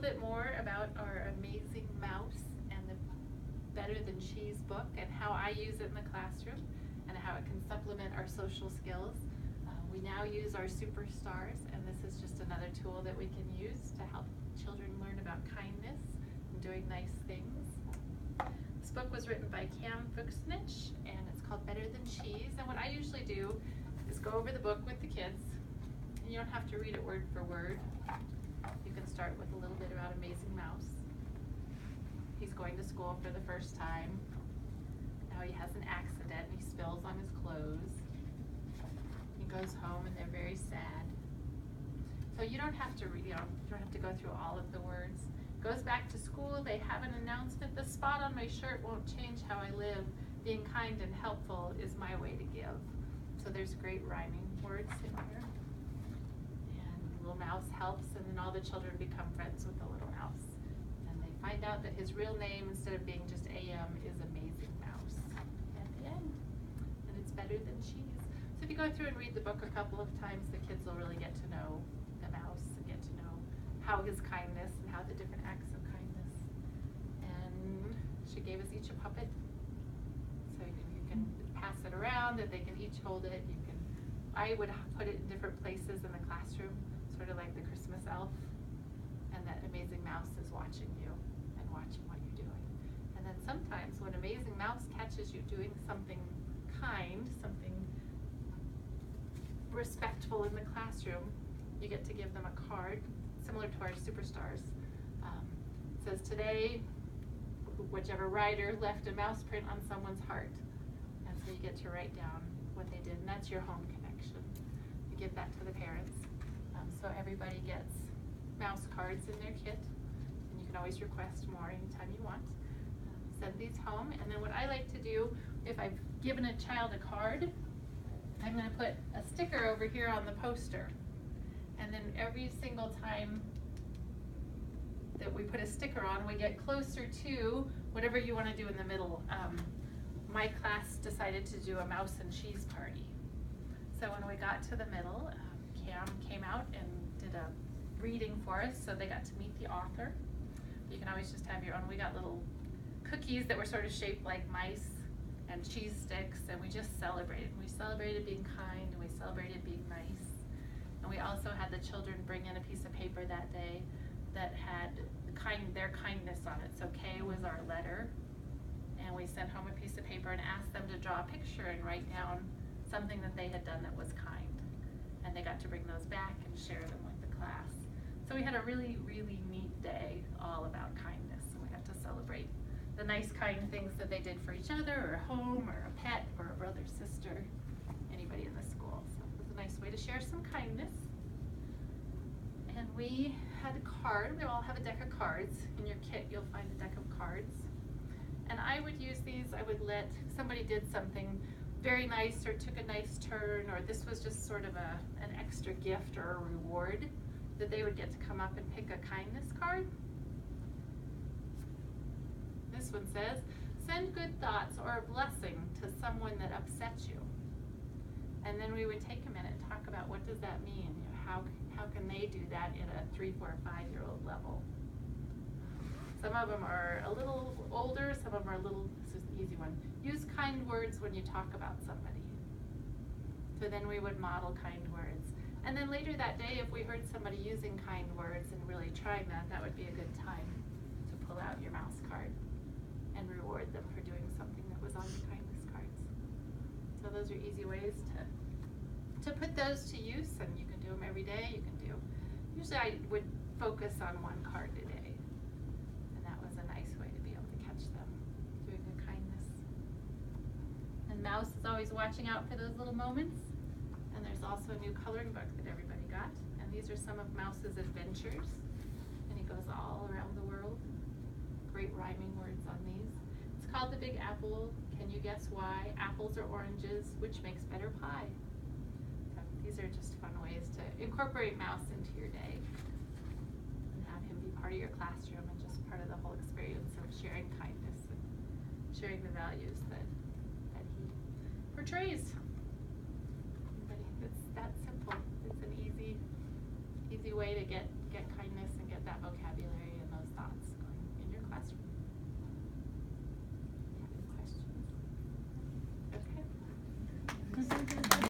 bit more about our Amazing Mouse and the Better Than Cheese book and how I use it in the classroom and how it can supplement our social skills. We now use our superstars, and this is just another tool that we can use to help children learn about kindness and doing nice things. This book was written by Cam Fuchsnich, and it's called Better Than Cheese. And what I usually do is go over the book with the kids, and you don't have to read it word for word. You can start with a little bit about Amazing Mouse. He's going to school for the first time. Now he has an accident, he spills on his clothes. He goes home and they're very sad. So you don't have to read, you don't have to go through all of the words. Goes back to school, they have an announcement, the spot on my shirt won't change how I live. Being kind and helpful is my way to give. So there's great rhyming words in here. And the little mouse helps, and then all the children become friends with the little mouse. And they find out that his real name, instead of being just AM, is Amazing Mouse at the end. And it's better than cheese. So if you go through and read the book a couple of times, the kids will really get to know the mouse and get to know how his kindness and how the different acts of kindness. And she gave us each a puppet. So you can pass it around, that they can each hold it. I would put it in different places in the classroom, sort of like the Christmas elf. And that Amazing Mouse is watching you and watching what you're doing. And then sometimes when Amazing Mouse catches you doing something kind, something respectful in the classroom, you get to give them a card, similar to our superstars. It says, today, whichever writer left a mouse print on someone's heart. And so you get to write down what they did, and that's your home connection. You give that to the parents. So everybody gets mouse cards in their kit, and you can always request more anytime you want. Send these home, and then what I like to do, if I've given a child a card, I'm going to put a sticker over here on the poster. And then every single time that we put a sticker on, we get closer to whatever you want to do in the middle. My class decided to do a mouse and cheese party. So when we got to the middle, Cam came out and did a reading for us, so they got to meet the author. You can always just have your own. We got little cookies that were sort of shaped like mice and cheese sticks, and we just celebrated. We celebrated being kind, and we celebrated being nice. And we also had the children bring in a piece of paper that day that had their kindness on it. So K was our letter, and we sent home a piece of paper and asked them to draw a picture and write down something that they had done that was kind. And they got to bring those back and share them with the class. So we had a really, really neat day all about kindness, and we got to celebrate the nice, kind things that they did for each other, or a home, or a pet, or a brother, sister, anybody in the school. So it was a nice way to share some kindness. And we had a card. We all have a deck of cards. In your kit, you'll find a deck of cards. And I would use these. I would let somebody did something very nice, or took a nice turn, or this was just sort of an extra gift or a reward, that they would get to come up and pick a kindness card. This one says, send good thoughts or a blessing to someone that upsets you. And then we would take a minute and talk about, what does that mean? You know, how can they do that at a 3, 4, 5-year-old level? Some of them are a little older, some of them are a little, this is an easy one. Use kind words when you talk about somebody. So then we would model kind words. And then later that day, if we heard somebody using kind words and really trying that, that would be a good time to pull out your mouse card and reward them for doing something that was on the kindness cards. So those are easy ways to put those to use, and you can do them every day. You can do, usually I would focus on one card a day, and that was a nice way to be able to catch them doing the kindness. And Mouse is always watching out for those little moments. And there's also a new coloring book that everybody got, and these are some of Mouse's adventures, and he goes all around the world. Great rhyming words on these. It's called The Big Apple. Can you guess why? Apples or oranges, which makes better pie? So these are just fun ways to incorporate Mouse into your day and have him be part of your classroom and just part of the whole experience of sharing kindness and sharing the values that he portrays. But it's that simple. It's an easy way to get